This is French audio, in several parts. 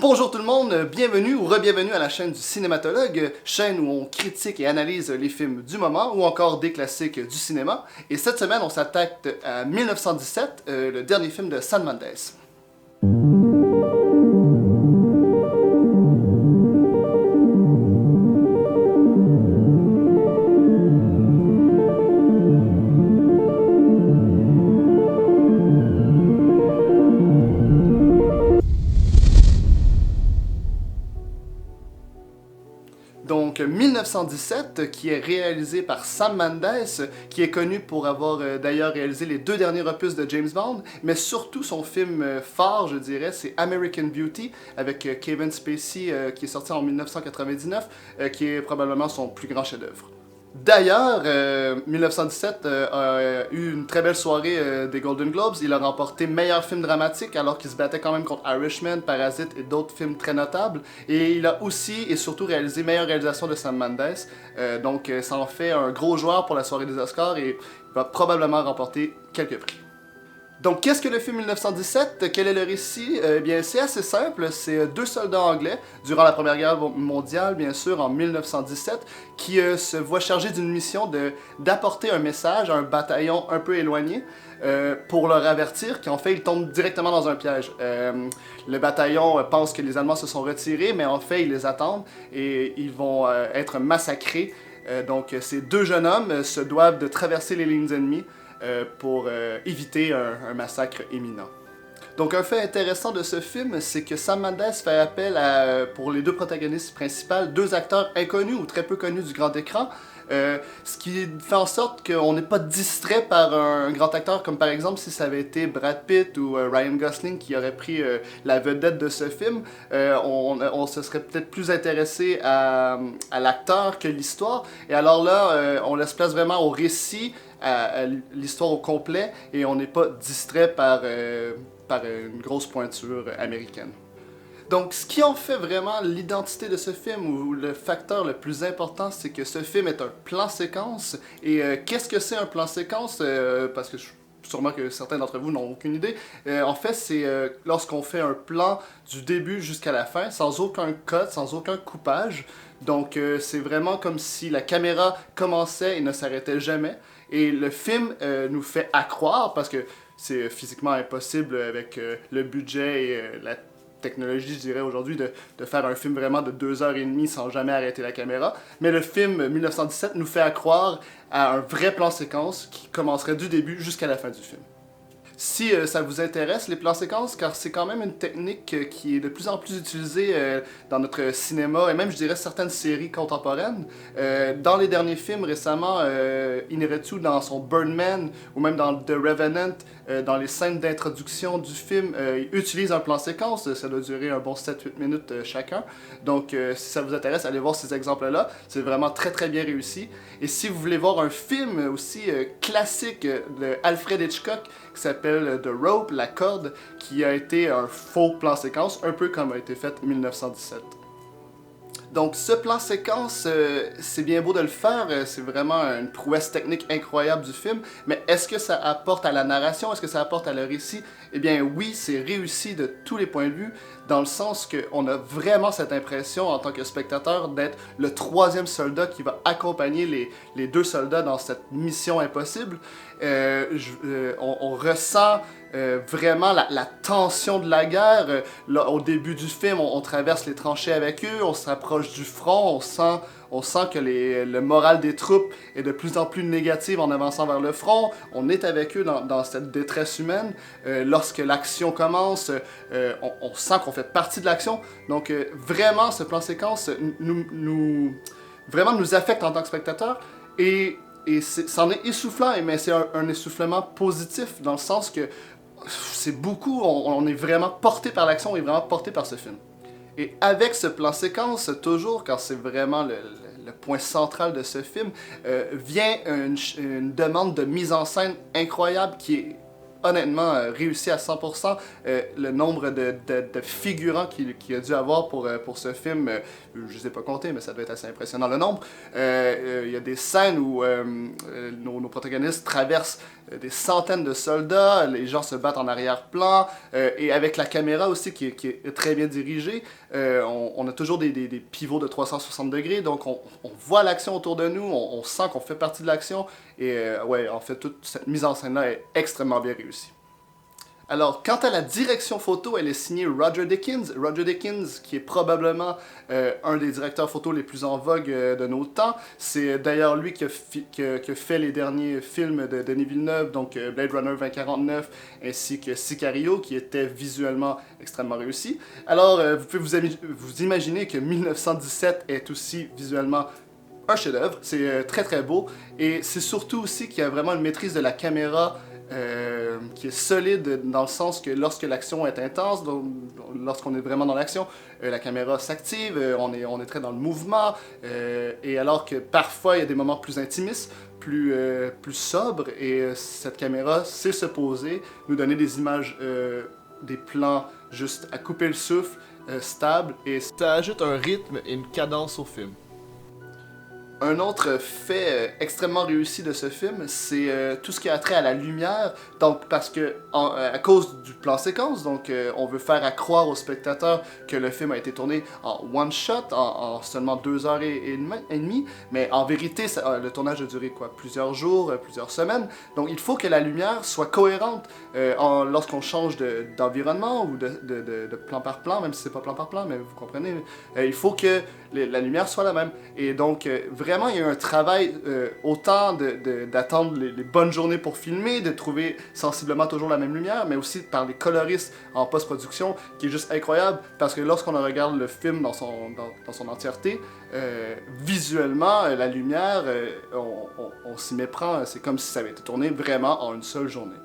Bonjour tout le monde, bienvenue ou re-bienvenue à la chaîne du Cinématologue, chaîne où on critique et analyse les films du moment ou encore des classiques du cinéma. Et cette semaine, on s'attaque à 1917, le dernier film de Sam Mendes. Donc 1917, qui est réalisé par Sam Mendes, qui est connu pour avoir d'ailleurs réalisé les deux derniers opus de James Bond, mais surtout son film phare, je dirais, c'est American Beauty, avec Kevin Spacey, qui est sorti en 1999, qui est probablement son plus grand chef-d'œuvre. D'ailleurs, 1917 a eu une très belle soirée des Golden Globes. Il a remporté meilleur film dramatique alors qu'il se battait quand même contre Irishman, Parasite et d'autres films très notables. Et il a aussi et surtout réalisé meilleure réalisation de Sam Mendes. Donc ça en fait un gros joueur pour la soirée des Oscars et va probablement remporter quelques prix. Donc, qu'est-ce que le film 1917? Quel est le récit? Eh bien, c'est assez simple. C'est deux soldats anglais, durant la Première Guerre mondiale, bien sûr, en 1917, qui se voient chargés d'une mission d'apporter un message à un bataillon un peu éloigné pour leur avertir qu'en fait, ils tombent directement dans un piège. Le bataillon pense que les Allemands se sont retirés, mais en fait, ils les attendent et ils vont être massacrés. Donc, ces deux jeunes hommes se doivent de traverser les lignes ennemies pour éviter un massacre imminent. Donc un fait intéressant de ce film, c'est que Sam Mendes fait appel à, pour les deux protagonistes principales, deux acteurs inconnus ou très peu connus du grand écran, ce qui fait en sorte qu'on n'est pas distrait par un grand acteur, comme par exemple si ça avait été Brad Pitt ou Ryan Gosling qui aurait pris la vedette de ce film, on se serait peut-être plus intéressé à l'acteur que l'histoire, et alors là, on laisse place vraiment au récit, à l'histoire au complet, et on n'est pas distrait par une grosse pointure américaine. Donc, ce qui en fait vraiment l'identité de ce film, ou le facteur le plus important, c'est que ce film est un plan-séquence. Et qu'est-ce que c'est un plan-séquence? Parce que sûrement que certains d'entre vous n'ont aucune idée. En fait, c'est lorsqu'on fait un plan du début jusqu'à la fin, sans aucun cut, sans aucun coupage. Donc, c'est vraiment comme si la caméra commençait et ne s'arrêtait jamais. Et le film nous fait accroire, parce que c'est physiquement impossible avec le budget et la technologie, je dirais aujourd'hui, de faire un film vraiment de 2h30 sans jamais arrêter la caméra. Mais le film 1917 nous fait accroire à un vrai plan séquence qui commencerait du début jusqu'à la fin du film. Si ça vous intéresse, les plans séquences, car c'est quand même une technique qui est de plus en plus utilisée dans notre cinéma et même, je dirais, certaines séries contemporaines. Dans les derniers films récemment, Inarritu, dans son Birdman ou même dans The Revenant, dans les scènes d'introduction du film, utilise un plan séquence. Ça doit durer un bon 7-8 minutes chacun. Donc, si ça vous intéresse, allez voir ces exemples-là. C'est vraiment très très bien réussi. Et si vous voulez voir un film aussi classique de Alfred Hitchcock qui s'appelle The Rope, la corde, qui a été un faux plan séquence, un peu comme a été fait 1917. Donc ce plan séquence, c'est bien beau de le faire, c'est vraiment une prouesse technique incroyable du film, mais est-ce que ça apporte à la narration, est-ce que ça apporte à le récit? Eh bien oui, c'est réussi de tous les points de vue, dans le sens qu'on a vraiment cette impression en tant que spectateur d'être le troisième soldat qui va accompagner les deux soldats dans cette mission impossible. On ressent vraiment la tension de la guerre. Là, au début du film, on traverse les tranchées avec eux, on s'approche du front, on sent que le moral des troupes est de plus en plus négatif en avançant vers le front. On est avec eux dans cette détresse humaine. Lorsque l'action commence, on sent qu'on fait partie de l'action. Donc vraiment, ce plan séquence vraiment nous affecte en tant que spectateur. Et c'en est essoufflant, mais c'est un essoufflement positif, dans le sens que c'est beaucoup, on est vraiment porté par l'action, on est vraiment porté par ce film. Et avec ce plan séquence, toujours, quand c'est vraiment le point central de ce film, vient une demande de mise en scène incroyable qui est honnêtement réussi à 100%. Le nombre de figurants qu'il a dû avoir pour ce film, je ne sais pas compter, mais ça doit être assez impressionnant le nombre. Il y a des scènes où nos protagonistes traversent des centaines de soldats, les gens se battent en arrière-plan, et avec la caméra aussi qui est très bien dirigée, on a toujours des pivots de 360 degrés, donc on voit l'action autour de nous, on sent qu'on fait partie de l'action, et ouais, en fait, toute cette mise en scène-là est extrêmement bien réussie. Alors, quant à la direction photo, elle est signée Roger Deakins. Roger Deakins, qui est probablement un des directeurs photo les plus en vogue de nos temps. C'est d'ailleurs lui qui a fait les derniers films de Denis Villeneuve, donc Blade Runner 2049, ainsi que Sicario, qui était visuellement extrêmement réussi. Alors, vous pouvez vous imaginer que 1917 est aussi visuellement un chef-d'œuvre. C'est très très beau, et c'est surtout aussi qu'il y a vraiment une maîtrise de la caméra qui est solide dans le sens que lorsque l'action est intense, donc, lorsqu'on est vraiment dans l'action, la caméra s'active, on est très dans le mouvement, et alors que parfois il y a des moments plus intimistes, plus sobres, et cette caméra sait se poser, nous donner des images, des plans juste à couper le souffle, stables, et Ça ajoute un rythme et une cadence au film. un autre fait extrêmement réussi de ce film, c'est tout ce qui a trait à la lumière. Donc, parce que, à cause du plan séquence, donc on veut faire croire au spectateur que le film a été tourné en one shot, en seulement 2 heures et demie. Mais en vérité, le tournage a duré quoi, plusieurs jours, plusieurs semaines. Donc, il faut que la lumière soit cohérente lorsqu'on change d'environnement ou de plan par plan, même si c'est pas plan par plan, mais vous comprenez. Il faut que la lumière soit la même. Et donc, vraiment, il y a un travail autant d'attendre les bonnes journées pour filmer, de trouver sensiblement toujours la même lumière, mais aussi par les coloristes en post-production, qui est juste incroyable, parce que lorsqu'on regarde le film dans son entièreté, visuellement, la lumière, on s'y méprend, c'est comme si ça avait été tourné vraiment en une seule journée.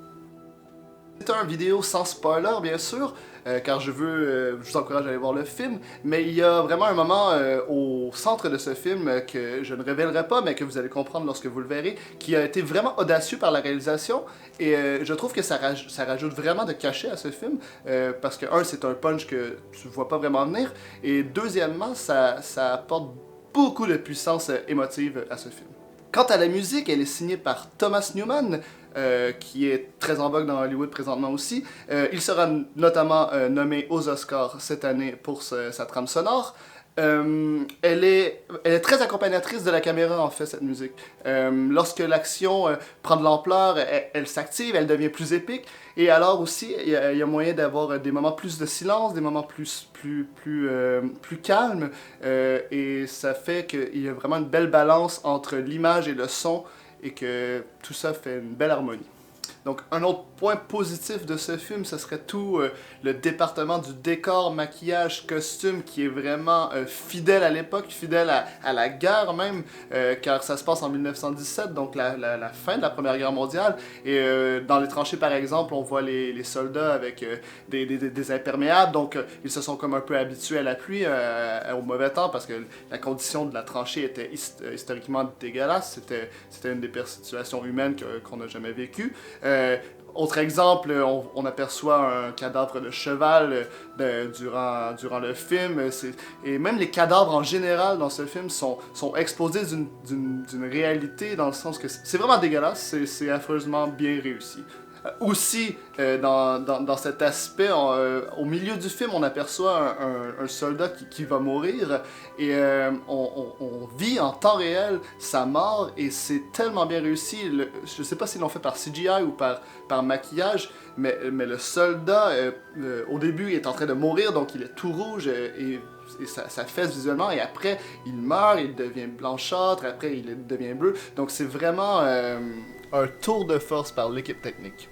C'est une vidéo sans spoiler, bien sûr, car je vous encourage à aller voir le film, mais il y a vraiment un moment au centre de ce film que je ne révélerai pas, mais que vous allez comprendre lorsque vous le verrez, qui a été vraiment audacieux par la réalisation, et je trouve que ça rajoute vraiment de cachet à ce film, parce que, c'est un punch que tu vois pas vraiment venir, et deuxièmement, ça apporte beaucoup de puissance émotive à ce film. Quant à la musique, elle est signée par Thomas Newman, qui est très en vogue dans Hollywood présentement aussi. Il sera notamment nommé aux Oscars cette année pour sa trame sonore. Elle est très accompagnatrice de la caméra, en fait, cette musique. Lorsque l'action prend de l'ampleur, elle s'active, elle devient plus épique. Et alors aussi, il y a moyen d'avoir des moments plus de silence, des moments plus calmes. Et ça fait qu'il y a vraiment une belle balance entre l'image et le son, et que tout ça fait une belle harmonie. Donc, un autre point positif de ce film, ce serait tout le département du décor, maquillage, costume, qui est vraiment fidèle à l'époque, fidèle à la guerre même, car ça se passe en 1917, donc la fin de la Première Guerre mondiale. Et dans les tranchées, par exemple, on voit les soldats avec des imperméables, donc ils se sont comme un peu habitués à la pluie, au mauvais temps, parce que la condition de la tranchée était historiquement dégueulasse. C'était une des pires situations humaines qu'on n'a jamais vécues. Autre exemple, on aperçoit un cadavre de cheval durant le film, et même les cadavres en général dans ce film sont exposés d'une réalité, dans le sens que c'est vraiment dégueulasse, c'est affreusement bien réussi. Aussi, dans cet aspect, au milieu du film, on aperçoit un soldat qui va mourir, et on vit en temps réel sa mort, et c'est tellement bien réussi. Je sais pas s'ils l'ont fait par CGI ou par maquillage, mais le soldat, au début, il est en train de mourir, donc il est tout rouge, et ça fesse visuellement, et après, il meurt, il devient blanchâtre, après, il devient bleu. Donc c'est vraiment un tour de force par l'équipe technique.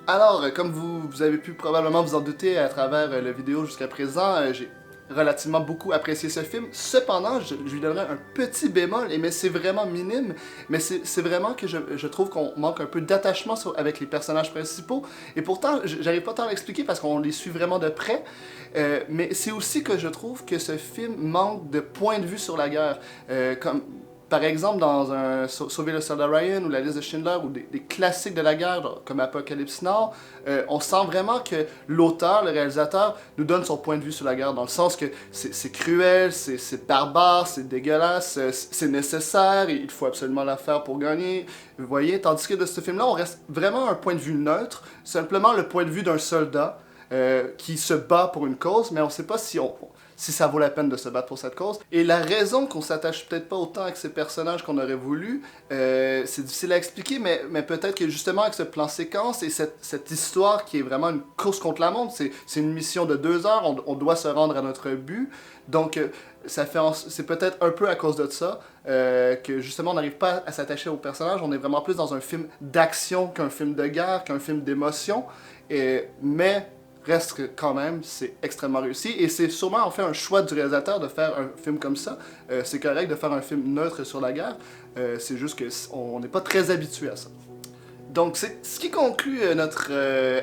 Alors, comme vous avez pu probablement vous en douter à travers la vidéo jusqu'à présent, j'ai relativement beaucoup apprécié ce film. Cependant, je lui donnerais un petit bémol, mais c'est vraiment minime, mais c'est vraiment que je trouve qu'on manque un peu d'attachement avec les personnages principaux, et pourtant, j'arrive pas tant à l'expliquer parce qu'on les suit vraiment de près, mais c'est aussi que je trouve que ce film manque de point de vue sur la guerre. Par exemple, dans un Sauver le soldat Ryan ou La liste de Schindler ou des classiques de la guerre comme Apocalypse Now, on sent vraiment que l'auteur, le réalisateur, nous donne son point de vue sur la guerre, dans le sens que c'est cruel, c'est barbare, c'est dégueulasse, c'est nécessaire, il faut absolument la faire pour gagner, vous voyez. Tandis que de ce film-là, on reste vraiment à un point de vue neutre, simplement le point de vue d'un soldat qui se bat pour une cause, mais on ne sait pas si ça vaut la peine de se battre pour cette cause. Et la raison qu'on s'attache peut-être pas autant avec ces personnages qu'on aurait voulu, c'est difficile à expliquer, mais peut-être que justement avec ce plan séquence et cette histoire qui est vraiment une course contre la montre, c'est une mission de 2 heures, on doit se rendre à notre but, donc c'est peut-être un peu à cause de ça que justement on n'arrive pas à s'attacher aux personnages, on est vraiment plus dans un film d'action qu'un film de guerre, qu'un film d'émotion, mais reste que quand même, c'est extrêmement réussi. Et c'est sûrement en fait un choix du réalisateur de faire un film comme ça. C'est correct de faire un film neutre sur la guerre. C'est juste qu'on n'est pas très habitué à ça. Donc, c'est ce qui conclut notre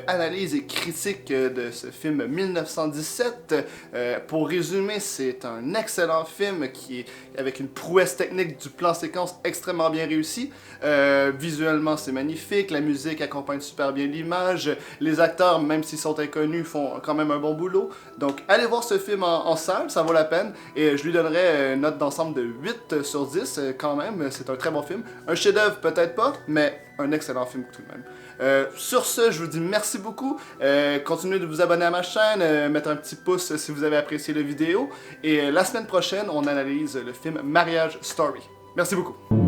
analyse et critique de ce film 1917. Pour résumer, c'est un excellent film qui est avec une prouesse technique du plan séquence extrêmement bien réussi. Visuellement, c'est magnifique. La musique accompagne super bien l'image. Les acteurs, même s'ils sont inconnus, font quand même un bon boulot. Donc, allez voir ce film en salle, ça vaut la peine. Et je lui donnerais une note d'ensemble de 8 sur 10 quand même. C'est un très bon film. Un chef-d'œuvre, peut-être pas, mais un excellent film tout de même. Sur ce, je vous dis merci beaucoup. Continuez de vous abonner à ma chaîne, mettre un petit pouce si vous avez apprécié la vidéo. Et la semaine prochaine, on analyse le film Marriage Story. Merci beaucoup.